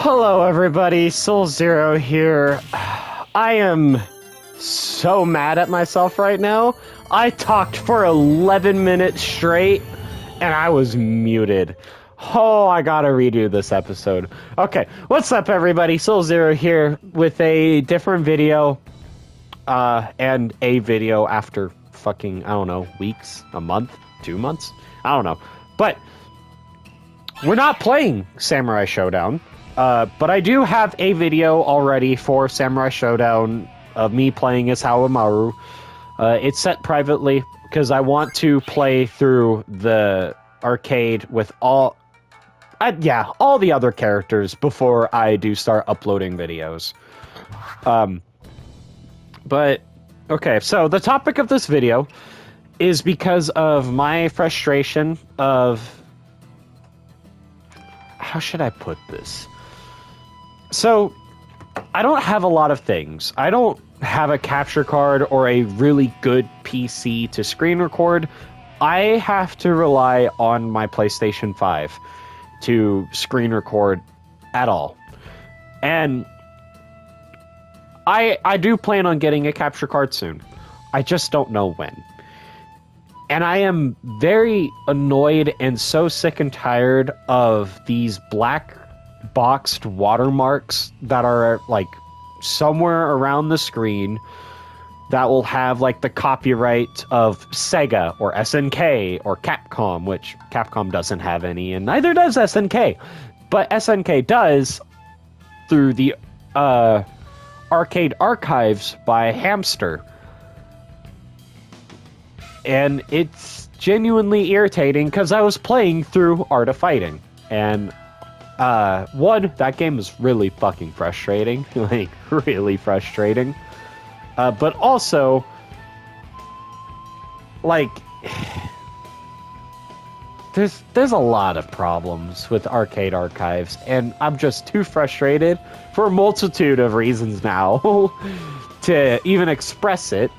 Hello everybody, Soul Zero here. I am so mad at myself right now. I talked for 11 minutes straight, and I was muted. Oh, I gotta redo this episode. Okay, what's up everybody? Soul Zero here with a different video, and a video after fucking, I don't know, weeks, a month, 2 months? I don't know. But we're not playing Samurai Shodown. But I do have a video already for Samurai Shodown of me playing as Hawamaru. It's set privately because I want to play through the arcade with all the other characters before I do start uploading videos. But, okay, so the topic of this video is because of my frustration of... How should I put this? So, I don't have a lot of things. I don't have a capture card or a really good PC to screen record. I have to rely on my PlayStation 5 to screen record at all. And I do plan on getting a capture card soon. I just don't know when. And I am very annoyed and so sick and tired of these black boxed watermarks that are like somewhere around the screen that will have like the copyright of Sega or SNK or Capcom, which Capcom doesn't have any, and neither does SNK. But SNK does through the arcade archives by Hamster. And it's genuinely irritating because I was playing through Art of Fighting, and one, that game is really fucking frustrating, like, really frustrating, but also, like, there's a lot of problems with arcade archives, and I'm just too frustrated for a multitude of reasons now to even express it.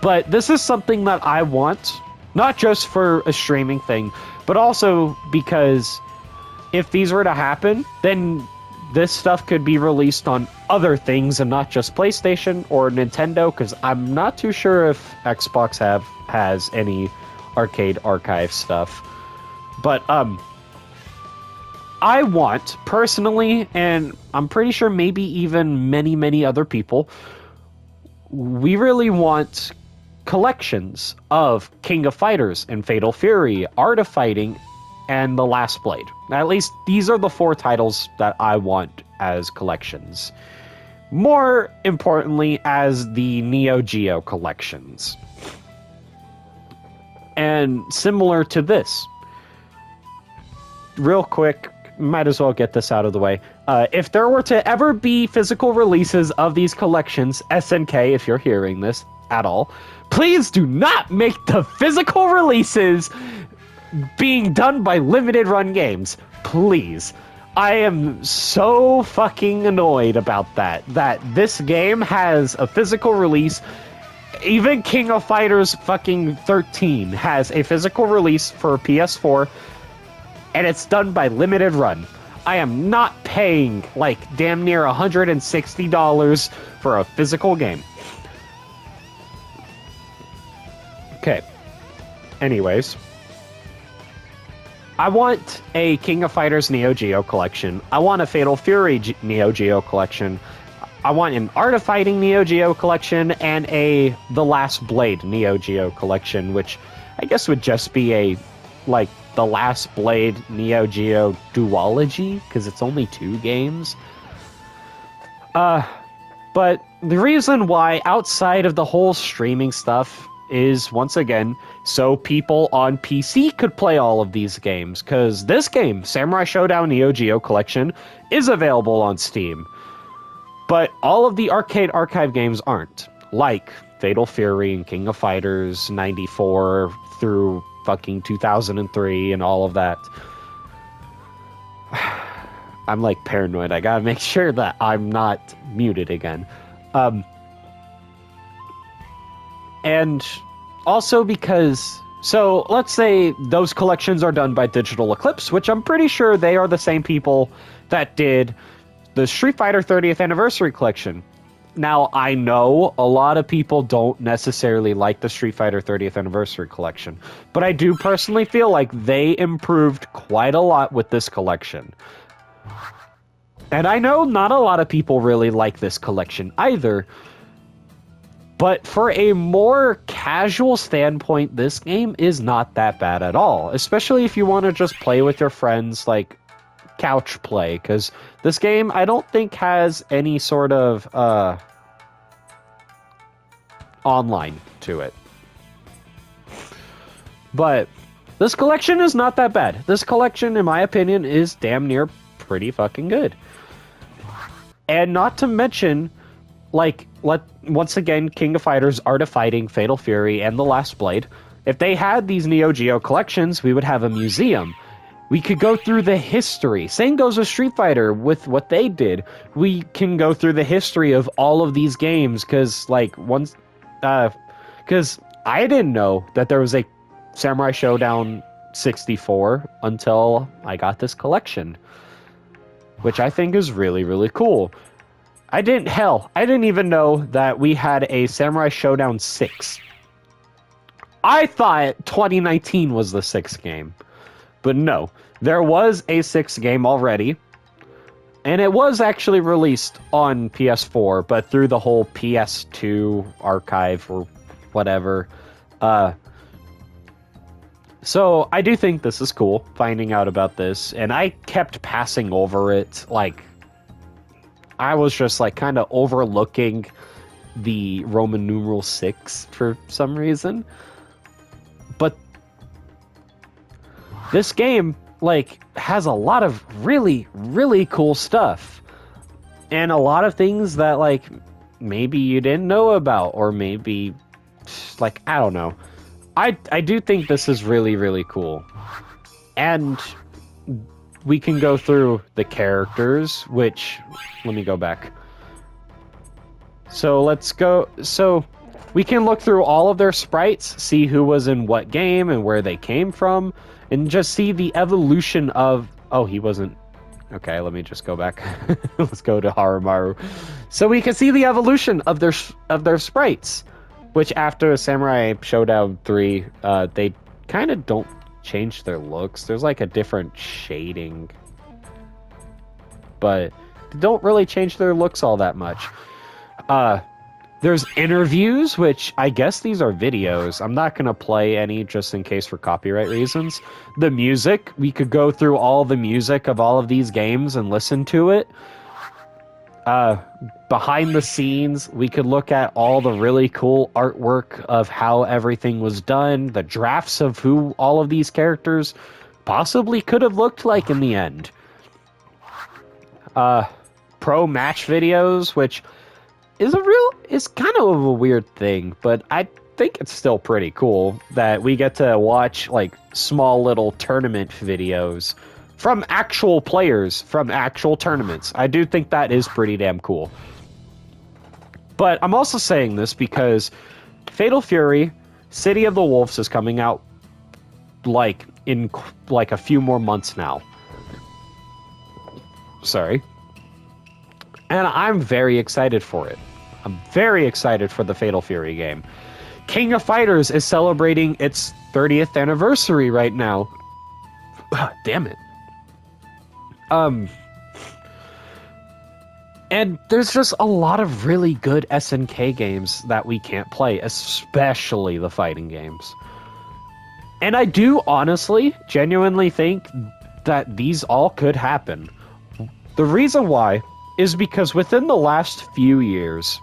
But this is something that I want, not just for a streaming thing, but also because if these were to happen, then this stuff could be released on other things and not just PlayStation or Nintendo, because I'm not too sure if Xbox has any arcade archive stuff. But I want, personally, and I'm pretty sure maybe even many other people, we really want collections of King of Fighters and Fatal Fury, Art of Fighting, and The Last Blade. At least these are the 4 titles that I want as collections. More importantly, as the Neo Geo collections. And similar to this, real quick, might as well get this out of the way. If there were to ever be physical releases of these collections, SNK, if you're hearing this at all, please do not make the physical releases being done by limited run games. Please. I am so fucking annoyed about that this game has a physical release. Even King of Fighters fucking 13 has a physical release for PS4, and it's done by limited run. I am not paying like damn near $160 for a physical game. Okay. Anyways, I want a King of Fighters Neo Geo collection. I want a Fatal Fury Neo Geo collection. I want an Art of Fighting Neo Geo collection and a The Last Blade Neo Geo collection, which I guess would just be a, like, The Last Blade Neo Geo duology, because it's only 2 games. But the reason why, outside of the whole streaming stuff, is, once again, so people on PC could play all of these games, because this game, Samurai Shodown Neo Geo Collection, is available on Steam. But all of the arcade archive games aren't, like Fatal Fury and King of Fighters 94 through fucking 2003 and all of that. I'm like paranoid. I gotta make sure that I'm not muted again. And also because So let's say those collections are done by Digital Eclipse, which I'm pretty sure they are the same people that did the Street Fighter 30th Anniversary Collection. Now, I know a lot of people don't necessarily like the Street Fighter 30th Anniversary Collection, but I do personally feel like they improved quite a lot with this collection. And I know not a lot of people really like this collection either, but for a more casual standpoint, this game is not that bad at all, especially if you want to just play with your friends, like couch play, because this game I don't think has any sort of online to it. But this collection is not that bad. This collection, in my opinion, is damn near pretty fucking good. And not to mention, like, once again, King of Fighters, Art of Fighting, Fatal Fury, and The Last Blade. If they had these Neo Geo collections, we would have a museum. We could go through the history. Same goes with Street Fighter with what they did. We can go through the history of all of these games, because, like, because I didn't know that there was a Samurai Shodown 64 until I got this collection, which I think is really, really cool. I didn't even know that we had a Samurai Shodown 6. I thought 2019 was the 6th game. But no, there was a 6th game already. And it was actually released on PS4, but through the whole PS2 archive or whatever. So I do think this is cool, finding out about this. And I kept passing over it, like, I was just, like, kind of overlooking the Roman numeral 6 for some reason. But this game, like, has a lot of really, really cool stuff. And a lot of things that, like, maybe you didn't know about, or maybe, like, I don't know. I do think this is really, really cool. And we can go through the characters, which, let me go back. So let's go, so we can look through all of their sprites, see who was in what game and where they came from, and just see the evolution of, oh, he wasn't, okay, let me just go back. Let's go to Harumaru. So we can see the evolution of their sprites, which after Samurai Shodown 3, they kind of don't change their looks. There's like a different shading, but they don't really change their looks all that much. There's interviews, which I guess these are videos. I'm not going to play any just in case for copyright reasons. The music, we could go through all the music of all of these games and listen to it. Behind the scenes, we could look at all the really cool artwork of how everything was done, the drafts of who all of these characters possibly could have looked like in the end. Pro match videos, which is kind of a weird thing, but I think it's still pretty cool that we get to watch, like, small little tournament videos from actual players from actual tournaments. I do think that is pretty damn cool. But I'm also saying this because Fatal Fury, City of the Wolves is coming out, like, in, like, a few more months now. Sorry. And I'm very excited for it. I'm very excited for the Fatal Fury game. King of Fighters is celebrating its 30th anniversary right now. Damn it. And there's just a lot of really good SNK games that we can't play, especially the fighting games. And I do honestly, genuinely think that these all could happen. The reason why is because within the last few years,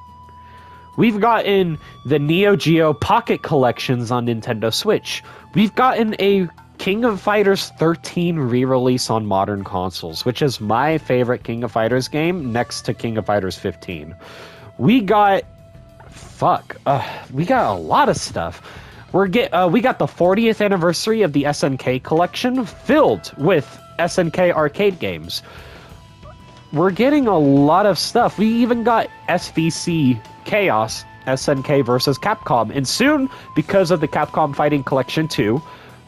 we've gotten the Neo Geo Pocket Collections on Nintendo Switch. We've gotten a King of Fighters 13 re-release on modern consoles, which is my favorite King of Fighters game next to King of Fighters 15. We got a lot of stuff. We got the 40th anniversary of the SNK collection filled with SNK arcade games. We're getting a lot of stuff. We even got SVC Chaos SNK versus Capcom. And soon, because of the Capcom Fighting Collection 2,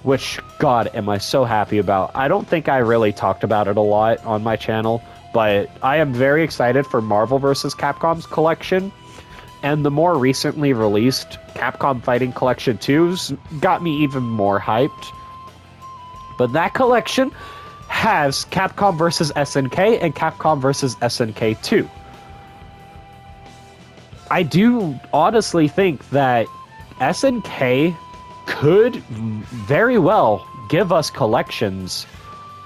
which, God, am I so happy about. I don't think I really talked about it a lot on my channel, but I am very excited for Marvel vs. Capcom's collection. And the more recently released Capcom Fighting Collection 2's got me even more hyped. But that collection has Capcom vs. SNK and Capcom vs. SNK 2. I do honestly think that SNK could very well give us collections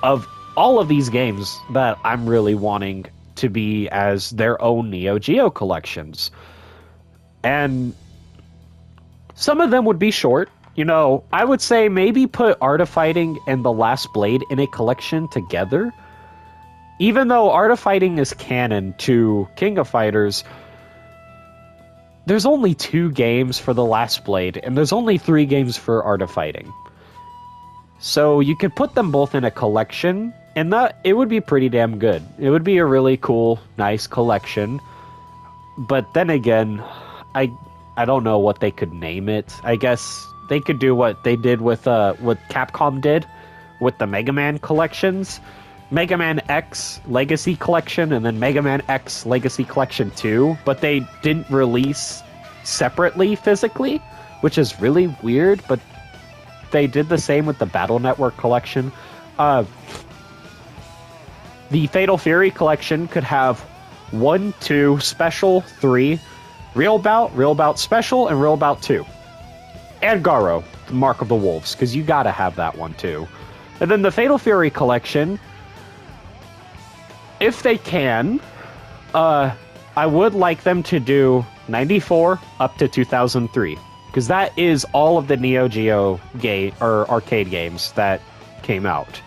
of all of these games that I'm really wanting to be as their own Neo Geo collections. And some of them would be short. You know, I would say maybe put Art of Fighting and The Last Blade in a collection together. Even though Art of Fighting is canon to King of Fighters, there's only 2 games for The Last Blade, and there's only 3 games for Art of Fighting. So you could put them both in a collection, and it would be pretty damn good. It would be a really cool, nice collection. But then again, I don't know what they could name it. I guess they could do what they did with what Capcom did with the Mega Man collections. Mega Man X Legacy Collection and then Mega Man X Legacy Collection 2, but they didn't release separately physically, which is really weird, but they did the same with the Battle Network Collection. The Fatal Fury Collection could have 1, 2, Special, 3, Real Bout Special, and Real Bout 2. And Garo, the Mark of the Wolves, because you gotta have that one too. And then the Fatal Fury Collection, if they can, I would like them to do 94 up to 2003, because that is all of the Neo Geo arcade games that came out.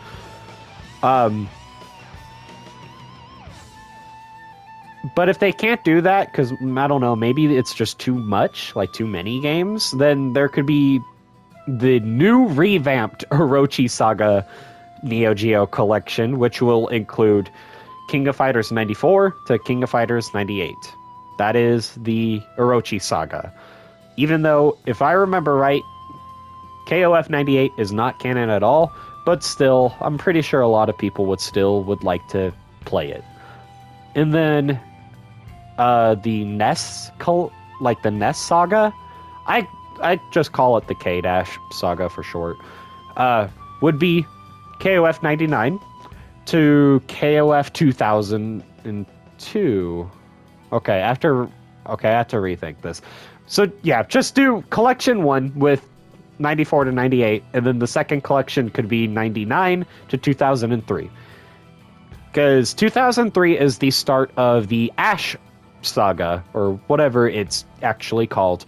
But if they can't do that, because, I don't know, maybe it's just too much, like too many games, then there could be the new revamped Orochi Saga Neo Geo collection, which will include King of Fighters 94 to King of Fighters 98. That is the Orochi Saga. Even though, if I remember right, KOF 98 is not canon at all, but still, I'm pretty sure a lot of people would like to play it. And then the NES, the NES Saga, I just call it the K-Dash Saga for short, would be KOF 99 to KOF 2002. Okay, I have to rethink this. So yeah, just do collection 1 with 94 to 98, and then the second collection could be 99 to 2003. Because 2003 is the start of the Ash Saga, or whatever it's actually called.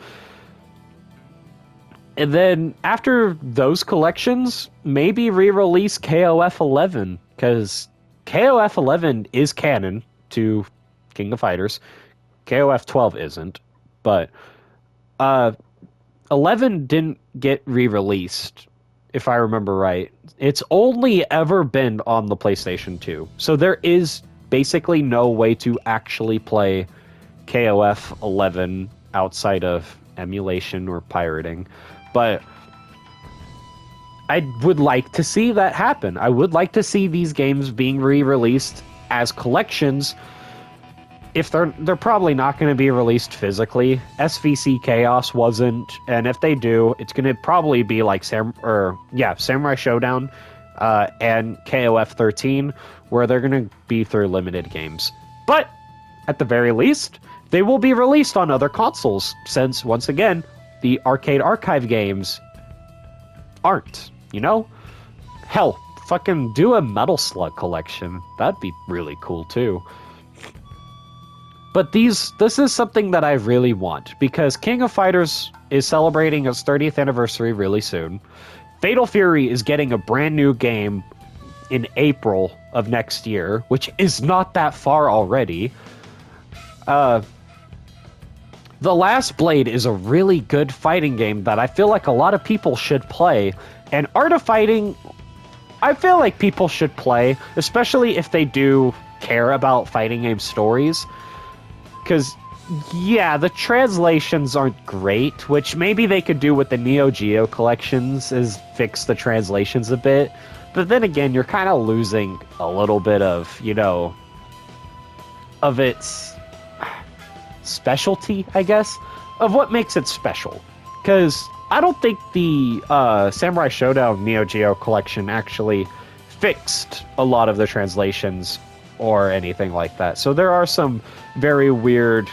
And then after those collections, maybe re-release KOF 11, because KOF 11 is canon to King of Fighters. KOF 12 isn't, but 11 didn't get re-released, if I remember right. It's only ever been on the PlayStation 2, so there is basically no way to actually play KOF 11 outside of emulation or pirating. But I would like to see that happen. I would like to see these games being re-released as collections. If they're probably not going to be released physically. SVC Chaos wasn't, and if they do, it's going to probably be like Samurai Shodown and KOF 13, where they're going to be through limited games. But at the very least, they will be released on other consoles, since once again, the Arcade Archive games aren't. You know, hell, fucking do a Metal Slug collection. That'd be really cool too. But this is something that I really want, because King of Fighters is celebrating its 30th anniversary really soon. Fatal Fury is getting a brand new game in April of next year, which is not that far already. The Last Blade is a really good fighting game that I feel like a lot of people should play. And Art of Fighting, I feel like people should play, especially if they do care about fighting game stories. Because Yeah, the translations aren't great, which maybe they could do with the Neo Geo collections, is fix the translations a bit. But then again, you're kind of losing a little bit of, of its specialty, I guess, of what makes it special. Because I don't think the Samurai Shodown Neo Geo collection actually fixed a lot of the translations or anything like that. So there are some very weird,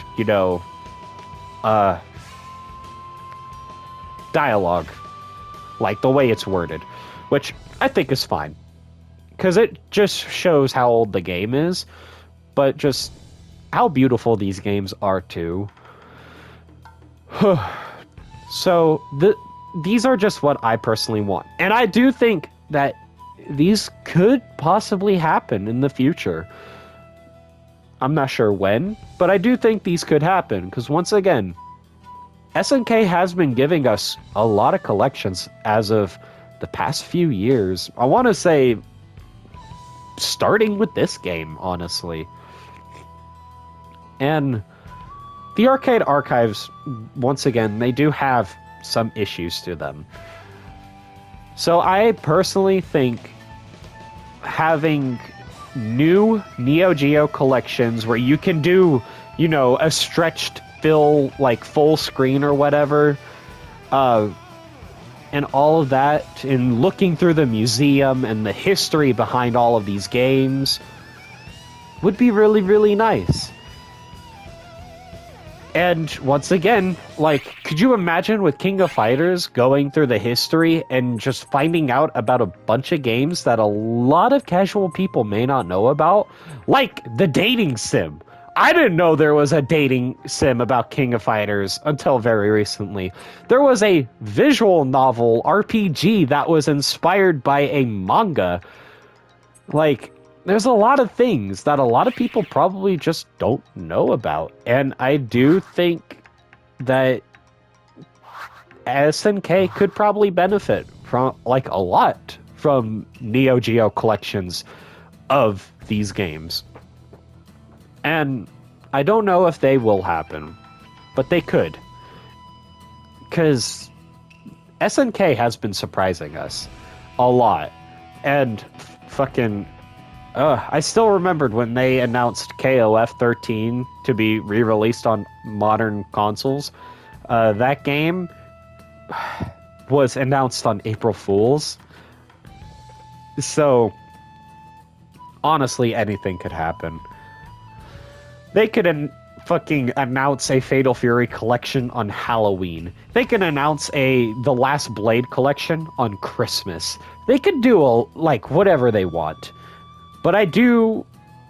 dialogue, like the way it's worded, which I think is fine. Because it just shows how old the game is, but just how beautiful these games are too. So these are just what I personally want. And I do think that these could possibly happen in the future. I'm not sure when, but I do think these could happen, because once again, SNK has been giving us a lot of collections as of the past few years. I want to say starting with this game, honestly. And the arcade archives, once again, they do have some issues to them. So I personally think having new Neo Geo collections where you can do, a stretched fill, like full screen or whatever, and all of that, and looking through the museum and the history behind all of these games would be really, really nice. And once again, could you imagine with King of Fighters going through the history and just finding out about a bunch of games that a lot of casual people may not know about? Like the dating sim. I didn't know there was a dating sim about King of Fighters until very recently. There was a visual novel RPG that was inspired by a manga. There's a lot of things that a lot of people probably just don't know about. And I do think that SNK could probably benefit from, a lot from Neo Geo collections of these games. And I don't know if they will happen, but they could. Because SNK has been surprising us a lot. And fucking... I still remembered when they announced KOF 13 to be re-released on modern consoles. That game was announced on April Fool's. So, honestly, anything could happen. They could fucking announce a Fatal Fury collection on Halloween. They can announce The Last Blade collection on Christmas. They could do whatever they want. But I do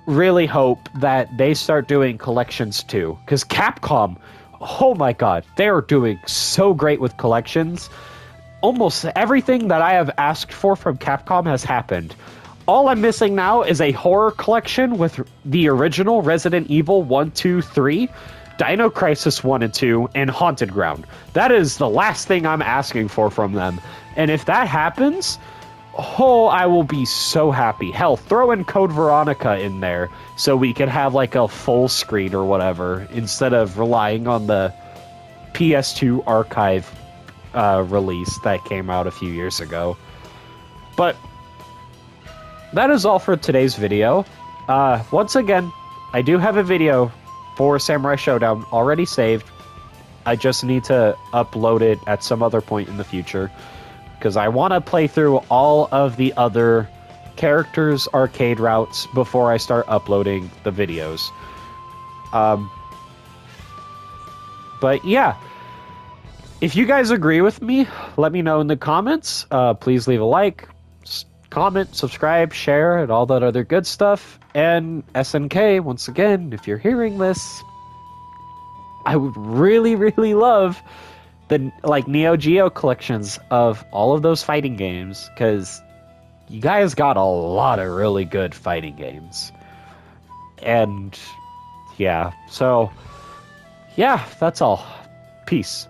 really hope that they start doing collections too. Because Capcom, oh my god, they are doing so great with collections. Almost everything that I have asked for from Capcom has happened. All I'm missing now is a horror collection with the original Resident Evil 1, 2, 3, Dino Crisis 1 and 2, and Haunted Ground. That is the last thing I'm asking for from them. And if that happens... oh, I will be so happy. Hell, throw in Code Veronica in there so we can have a full screen or whatever instead of relying on the PS2 archive release that came out a few years ago. But that is all for today's video. Once again, I do have a video for Samurai Shodown already saved. I just need to upload it at some other point in the future, because I want to play through all of the other characters' arcade routes before I start uploading the videos. But yeah, if you guys agree with me, let me know in the comments. Please leave a like, comment, subscribe, share, and all that other good stuff. And SNK, once again, if you're hearing this, I would really, really love the Neo Geo collections of all of those fighting games, because you guys got a lot of really good fighting games. And yeah, so yeah, that's all. Peace.